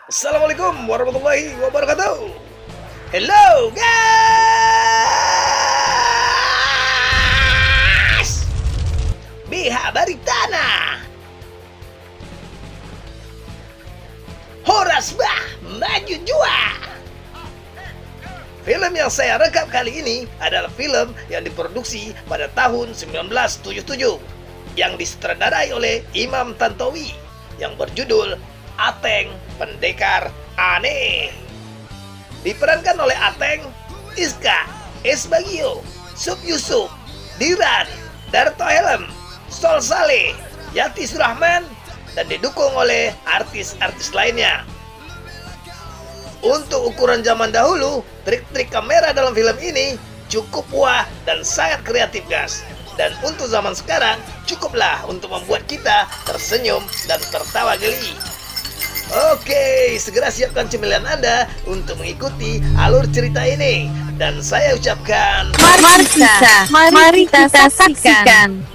Assalamualaikum warahmatullahi wabarakatuh. Hello guys. Biha Baritana. Horas bah maju jua. Film yang saya rekam kali ini adalah film yang diproduksi pada tahun 1977 yang disutradarai oleh Imam Tantowi yang berjudul Ateng Pendekar Aneh. Diperankan oleh Ateng, Iska, Esbagio, Sub Yusuf, Diran, Darto Helm, Sol Saleh, Yati Surahman, dan didukung oleh artis-artis lainnya. Untuk ukuran zaman dahulu, trik-trik kamera dalam film ini cukup wah dan sangat kreatif guys. Dan untuk zaman sekarang, cukuplah untuk membuat kita tersenyum dan tertawa geli. Oke, segera siapkan cemilan Anda untuk mengikuti alur cerita ini. Dan saya ucapkan, Mari kita saksikan.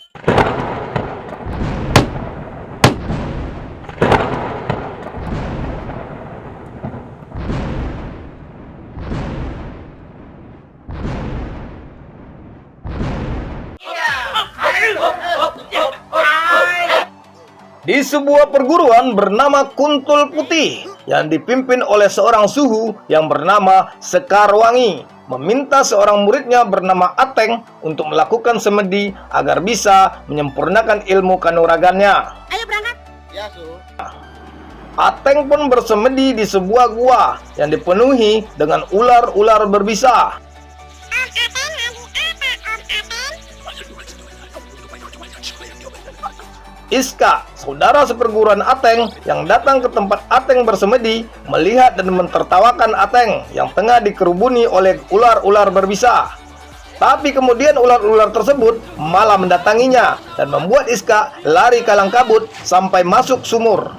di sebuah perguruan bernama Kuntul Putih yang dipimpin oleh seorang suhu yang bernama Sekarwangi meminta seorang muridnya bernama Ateng untuk melakukan semedi agar bisa menyempurnakan ilmu kanuragannya. Ayo berangkat. Ya, Su. Ateng pun bersemedi di sebuah gua yang dipenuhi dengan ular-ular berbisa. Iska, saudara seperguruan Ateng yang datang ke tempat Ateng bersemedi, melihat dan mentertawakan Ateng yang tengah dikerubuni oleh ular-ular berbisa. Tapi kemudian ular-ular tersebut malah mendatanginya dan membuat Iska lari kalang kabut sampai masuk sumur.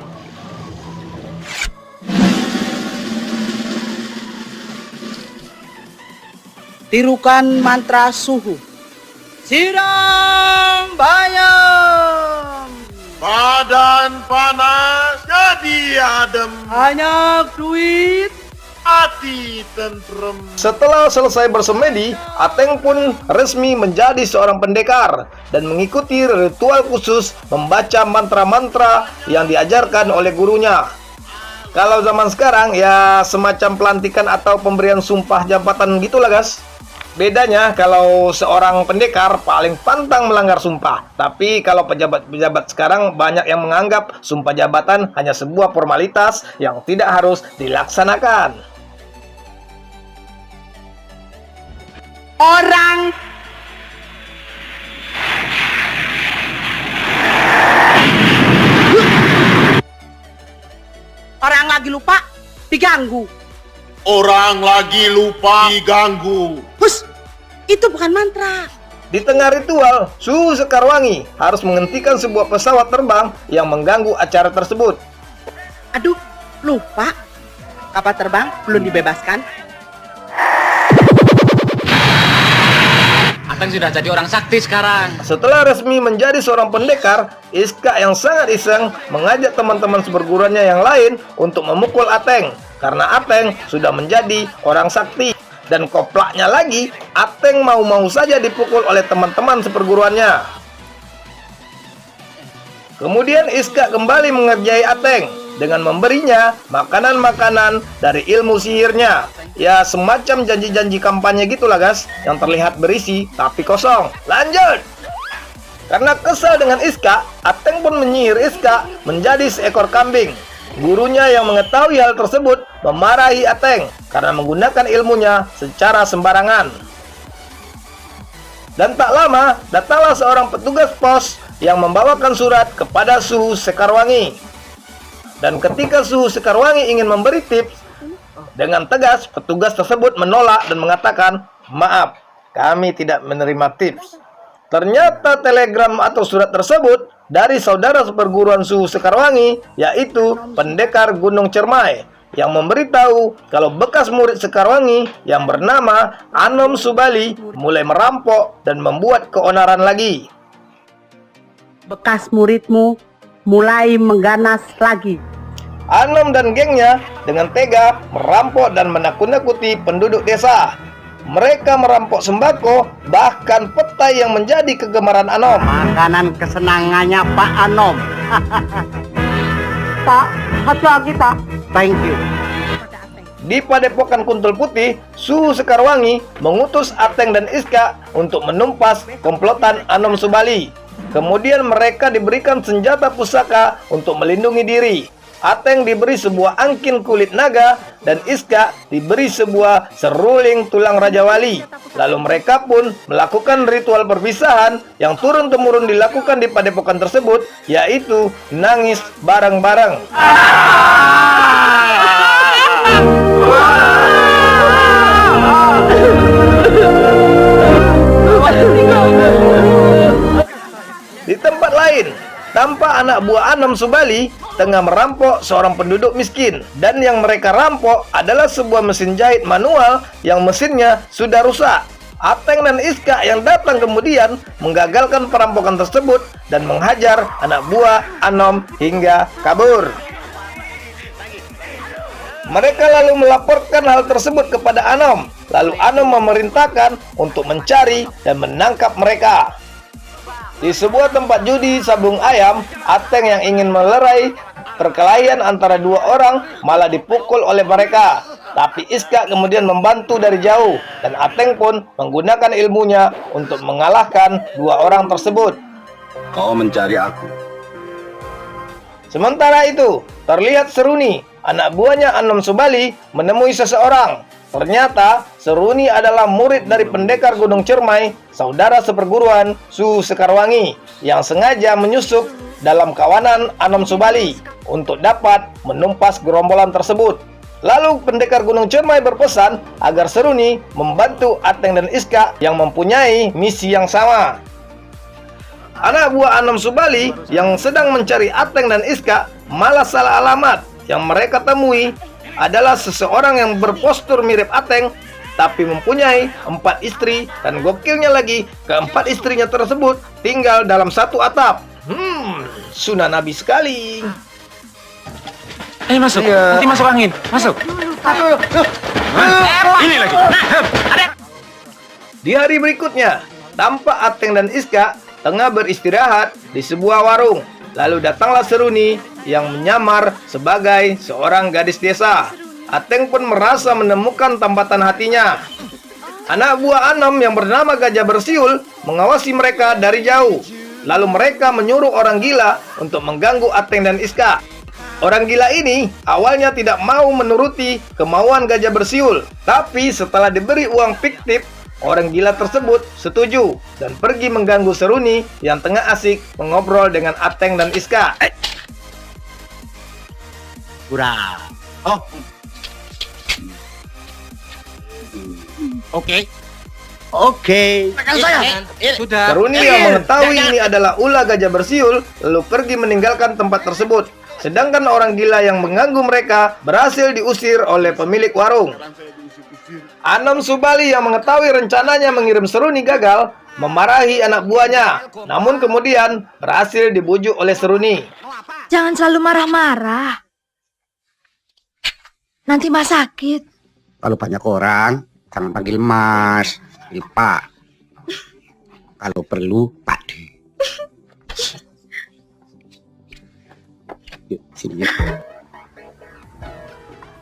Tirukan mantra suhu. Siram bayam. Badan panas jadi adem, Banyak duit. hati tentrem. Setelah selesai bersemedi, Ateng pun resmi menjadi seorang pendekar dan mengikuti ritual khusus membaca mantra-mantra yang diajarkan oleh gurunya. Kalau zaman sekarang ya semacam pelantikan atau pemberian sumpah jabatan gitulah guys. Bedanya kalau seorang pendekar paling pantang melanggar sumpah. Tapi kalau pejabat-pejabat sekarang banyak yang menganggap sumpah jabatan hanya sebuah formalitas yang tidak harus dilaksanakan. Orang lagi lupa diganggu. Orang lagi lupa diganggu. Hus, itu bukan mantra. Di tengah ritual, Suhu Sekarwangi harus menghentikan sebuah pesawat terbang yang mengganggu acara tersebut. Aduh, lupa. Kapal terbang belum dibebaskan. Ateng sudah jadi orang sakti sekarang. Setelah resmi menjadi seorang pendekar, Iska yang sangat iseng mengajak teman-teman seperguruannya yang lain untuk memukul Ateng. Karena Ateng sudah menjadi orang sakti. Dan koplaknya lagi, Ateng mau-mau saja dipukul oleh teman-teman seperguruannya. Kemudian Iska kembali mengerjai Ateng dengan memberinya makanan-makanan dari ilmu sihirnya. Ya semacam janji-janji kampanye gitulah guys, yang terlihat berisi tapi kosong. Lanjut! Karena kesal dengan Iska, Ateng pun menyihir Iska menjadi seekor kambing. Gurunya yang mengetahui hal tersebut memarahi Ateng karena menggunakan ilmunya secara sembarangan. Dan tak lama, datanglah seorang petugas pos yang membawakan surat kepada Suhu Sekarwangi. Dan ketika Suhu Sekarwangi ingin memberi tips, dengan tegas petugas tersebut menolak dan mengatakan, "Maaf, kami tidak menerima tips." Ternyata telegram atau surat tersebut dari saudara seperguruan Suhu Sekarwangi, yaitu pendekar Gunung Cermai, yang memberitahu kalau bekas murid Sekarwangi yang bernama Anom Subali mulai merampok dan membuat keonaran lagi. Bekas muridmu mulai mengganas lagi. Anom dan gengnya dengan tega merampok dan menakut-nakuti penduduk desa. Mereka merampok sembako, bahkan petai yang menjadi kegemaran Anom. Makanan kesenangannya Pak Anom. Pak, hati-hati tak. Thank you. Di Padepokan Kuntul Putih, Suhu Sekarwangi mengutus Ateng dan Iska untuk menumpas komplotan Anom Subali. Kemudian mereka diberikan senjata pusaka untuk melindungi diri. Ateng diberi sebuah angkin kulit naga dan Iska diberi sebuah seruling tulang Raja Wali. Lalu mereka pun melakukan ritual perpisahan yang turun-temurun dilakukan di padepokan tersebut, yaitu nangis bareng-bareng. Di tempat lain, tampak anak buah Anom Subali tengah merampok seorang penduduk miskin, dan yang mereka rampok adalah sebuah mesin jahit manual yang mesinnya sudah rusak. Ateng dan Iska yang datang kemudian menggagalkan perampokan tersebut dan menghajar anak buah Anom hingga kabur. Mereka lalu melaporkan hal tersebut kepada Anom. Lalu Anom memerintahkan untuk mencari dan menangkap mereka. Di sebuah tempat judi sabung ayam, Ateng yang ingin melerai perkelahian antara dua orang malah dipukul oleh mereka. Tapi Iska kemudian membantu dari jauh, dan Ateng pun menggunakan ilmunya untuk mengalahkan dua orang tersebut. Kau mencari aku. Sementara itu, terlihat Seruni, anak buahnya Anom Subali, menemui seseorang. Ternyata Seruni adalah murid dari pendekar Gunung Cermai, saudara seperguruan Suhu Sekarwangi, yang sengaja menyusup dalam kawanan Anom Subali untuk dapat menumpas gerombolan tersebut. Lalu pendekar Gunung Cermai berpesan agar Seruni membantu Ateng dan Iska yang mempunyai misi yang sama. Anak buah Anom Subali yang sedang mencari Ateng dan Iska malah salah alamat. Yang mereka temui adalah seseorang yang berpostur mirip Ateng, tapi mempunyai 4 istri, dan gokilnya lagi, keempat istrinya tersebut tinggal dalam satu atap. Sunnah Nabi sekali. Ayo masuk, nanti masuk angin, masuk. Ini lagi. Di hari berikutnya, tampak Ateng dan Iska tengah beristirahat di sebuah warung. Lalu datanglah Seruni yang menyamar sebagai seorang gadis desa. Ateng pun merasa menemukan tambatan hatinya. Anak buah Anom yang bernama Gajah Bersiul mengawasi mereka dari jauh. Lalu mereka menyuruh orang gila untuk mengganggu Ateng dan Iska. Orang gila ini awalnya tidak mau menuruti kemauan Gajah Bersiul, tapi setelah diberi uang fiktif, orang gila tersebut setuju dan pergi mengganggu Seruni yang tengah asik mengobrol dengan Ateng dan Iska. Kurang. Oh. Oke. Sudah. Seruni yang mengetahui ini adalah ulah Gajah Bersiul lalu pergi meninggalkan tempat tersebut. Sedangkan orang gila yang mengganggu mereka berhasil diusir oleh pemilik warung. Anom Subali yang mengetahui rencananya mengirim Seruni gagal, memarahi anak buahnya. Namun kemudian berhasil dibujuk oleh Seruni. Jangan selalu marah-marah. Nanti Mas sakit. Kalau banyak orang, jangan panggil Mas, panggil Pak. Kalau perlu, Pak D. Yuk, sini.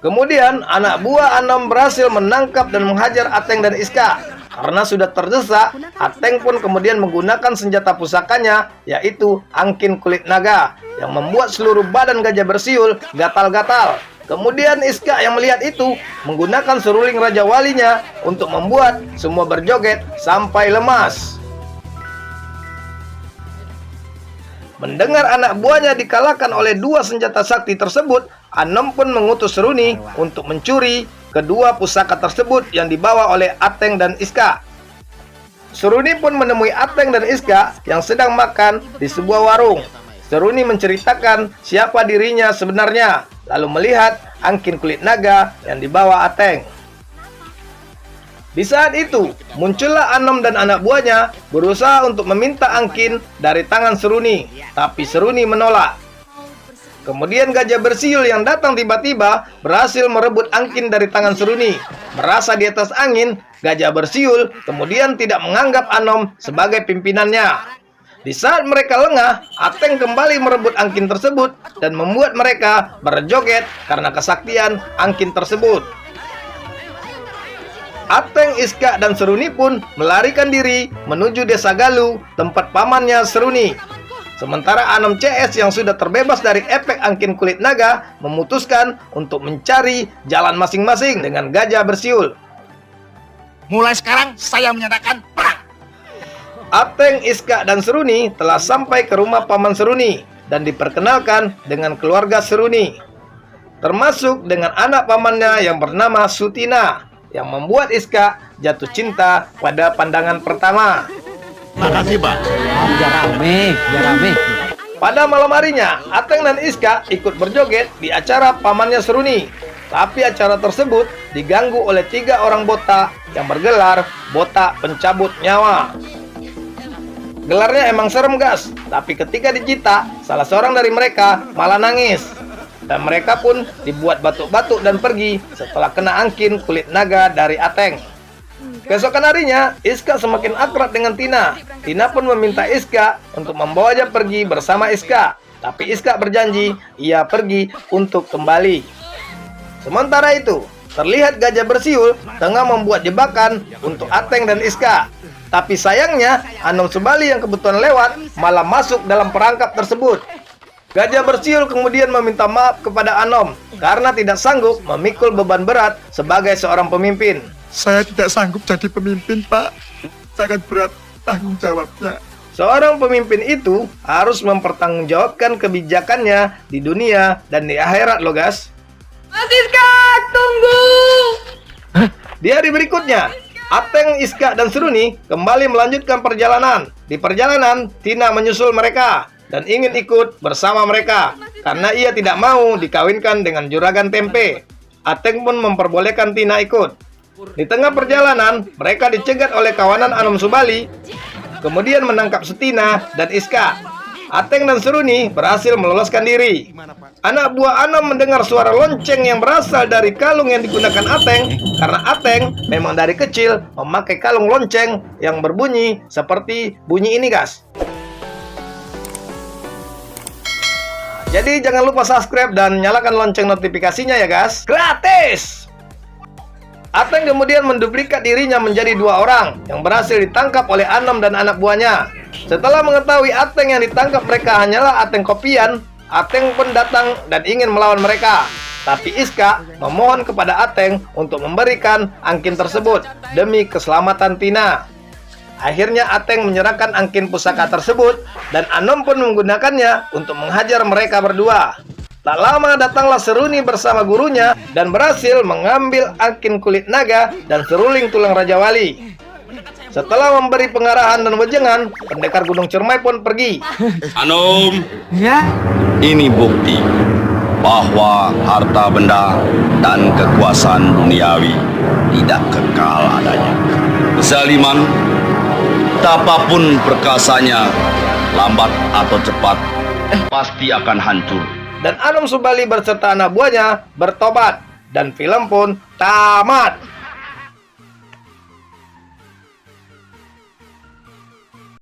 Kemudian anak buah Anom berhasil menangkap dan menghajar Ateng dan Iska. Karena sudah terdesak, Ateng pun kemudian menggunakan senjata pusakanya, yaitu angkin kulit naga, yang membuat seluruh badan Gajah Bersiul gatal-gatal. Kemudian Iska yang melihat itu menggunakan seruling Raja Walinya untuk membuat semua berjoget sampai lemas. Mendengar anak buahnya dikalahkan oleh dua senjata sakti tersebut, Anom pun mengutus Seruni untuk mencuri kedua pusaka tersebut yang dibawa oleh Ateng dan Iska. Seruni pun menemui Ateng dan Iska yang sedang makan di sebuah warung. Seruni menceritakan siapa dirinya sebenarnya, lalu melihat angkin kulit naga yang dibawa Ateng. Di saat itu, muncullah Anom dan anak buahnya berusaha untuk meminta angkin dari tangan Seruni, tapi Seruni menolak. Kemudian gajah bersiul yang datang tiba-tiba berhasil merebut angkin dari tangan Seruni. Merasa di atas angin, gajah bersiul kemudian tidak menganggap Anom sebagai pimpinannya. Di saat mereka lengah, Ateng kembali merebut angkin tersebut dan membuat mereka berjoget karena kesaktian angkin tersebut. Ateng, Iska, dan Seruni pun melarikan diri menuju desa Galuh, tempat pamannya Seruni. Sementara Anom CS yang sudah terbebas dari efek angkin kulit naga memutuskan untuk mencari jalan masing-masing dengan gajah bersiul. Mulai sekarang saya menyatakan perang. Ateng, Iska, dan Seruni telah sampai ke rumah paman Seruni dan diperkenalkan dengan keluarga Seruni, termasuk dengan anak pamannya yang bernama Sutina, yang membuat Iska jatuh cinta pada pandangan pertama. Makasih, Pak. Biar rame. Pada malam harinya, Ateng dan Iska ikut berjoget di acara pamannya Seruni. Tapi acara tersebut diganggu oleh 3 orang botak yang bergelar botak pencabut nyawa. Gelarnya emang serem, gas. Tapi ketika dicita, salah seorang dari mereka malah nangis. Dan mereka pun dibuat batuk-batuk dan pergi setelah kena angkin kulit naga dari Ateng. Keesokan harinya, Iska semakin akrab dengan Tina. Tina pun meminta Iska untuk membawanya pergi bersama Iska. Tapi Iska berjanji ia pergi untuk kembali. Sementara itu, terlihat gajah bersiul tengah membuat jebakan untuk Ateng dan Iska. Tapi sayangnya, Anom Subali yang kebetulan lewat malah masuk dalam perangkap tersebut. Gajah bersiul kemudian meminta maaf kepada Anom karena tidak sanggup memikul beban berat sebagai seorang pemimpin. Saya tidak sanggup jadi pemimpin, Pak. Sangat berat tanggung jawabnya. Seorang pemimpin itu harus mempertanggungjawabkan kebijakannya di dunia dan di akhirat loh, guys. Mas Iska, tunggu! Di hari berikutnya, Ateng, Iska, dan Seruni kembali melanjutkan perjalanan. Di perjalanan, Tina menyusul mereka dan ingin ikut bersama mereka karena ia tidak mau dikawinkan dengan juragan tempe. Ateng pun memperbolehkan Tina ikut. Di tengah perjalanan, mereka dicegat oleh kawanan Anom Subali, kemudian menangkap Sutina dan Iska. Ateng dan Seruni berhasil meloloskan diri. Anak buah Anom mendengar suara lonceng yang berasal dari kalung yang digunakan Ateng, karena Ateng memang dari kecil memakai kalung lonceng yang berbunyi seperti bunyi ini, guys. Jadi jangan lupa subscribe dan nyalakan lonceng notifikasinya ya, guys. Gratis! Ateng kemudian menduplikat dirinya menjadi 2 orang yang berhasil ditangkap oleh Anom dan anak buahnya. Setelah mengetahui Ateng yang ditangkap mereka hanyalah Ateng kopian, Ateng pun datang dan ingin melawan mereka. Tapi Iska memohon kepada Ateng untuk memberikan angkin tersebut demi keselamatan Tina. Akhirnya Ateng menyerahkan angkin pusaka tersebut dan Anom pun menggunakannya untuk menghajar mereka berdua. Tak lama datanglah Seruni bersama gurunya dan berhasil mengambil angkin kulit naga dan seruling tulang Raja Wali. Setelah memberi pengarahan dan wejangan, pendekar Gunung Cermai pun pergi. Anom, Ya. ini bukti bahwa harta benda dan kekuasaan duniawi tidak kekal adanya. Kezaliman, betapapun perkasanya, lambat atau cepat, pasti akan hancur. Dan Anom Subali berserta anak buahnya bertobat. Dan film pun tamat.